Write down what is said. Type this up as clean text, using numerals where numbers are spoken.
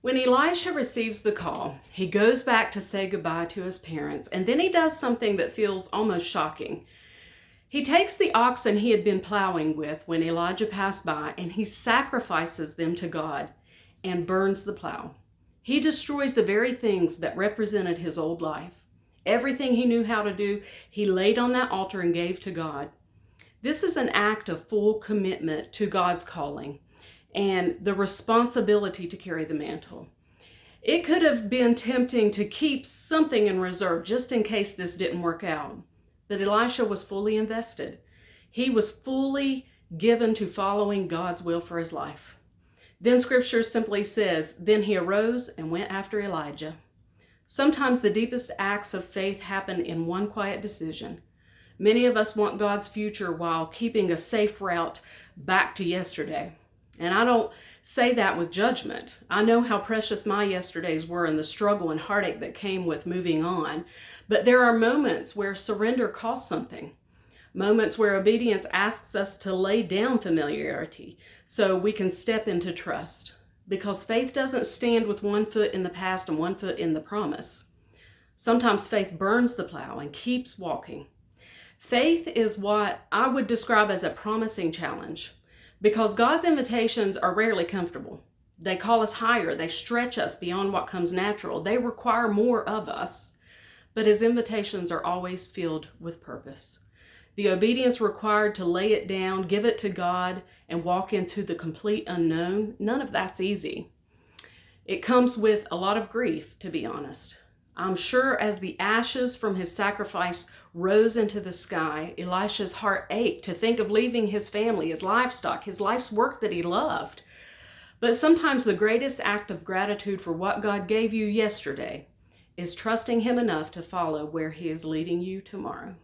When Elisha receives the call, he goes back to say goodbye to his parents, and then he does something that feels almost shocking. He takes the oxen he had been plowing with when Elijah passed by, and he sacrifices them to God and burns the plow. He destroys the very things that represented his old life. Everything he knew how to do, he laid on that altar and gave to God. This is an act of full commitment to God's calling and the responsibility to carry the mantle. It could have been tempting to keep something in reserve just in case this didn't work out. But Elisha was fully invested. He was fully given to following God's will for his life. Then scripture simply says, then he arose and went after Elijah. Sometimes the deepest acts of faith happen in one quiet decision. Many of us want God's future while keeping a safe route back to yesterday. And I don't say that with judgment. I know how precious my yesterdays were and the struggle and heartache that came with moving on. But there are moments where surrender costs something. Moments where obedience asks us to lay down familiarity so we can step into trust. Because faith doesn't stand with one foot in the past and one foot in the promise. Sometimes faith burns the plow and keeps walking. Faith is what I would describe as a promising challenge, because God's invitations are rarely comfortable. They call us higher. They stretch us beyond what comes natural. They require more of us. But his invitations are always filled with purpose. The obedience required to lay it down, give it to God, and walk into the complete unknown, none of that's easy. It comes with a lot of grief, to be honest. I'm sure as the ashes from his sacrifice rose into the sky, Elisha's heart ached to think of leaving his family, his livestock, his life's work that he loved. But sometimes the greatest act of gratitude for what God gave you yesterday is trusting him enough to follow where he is leading you tomorrow.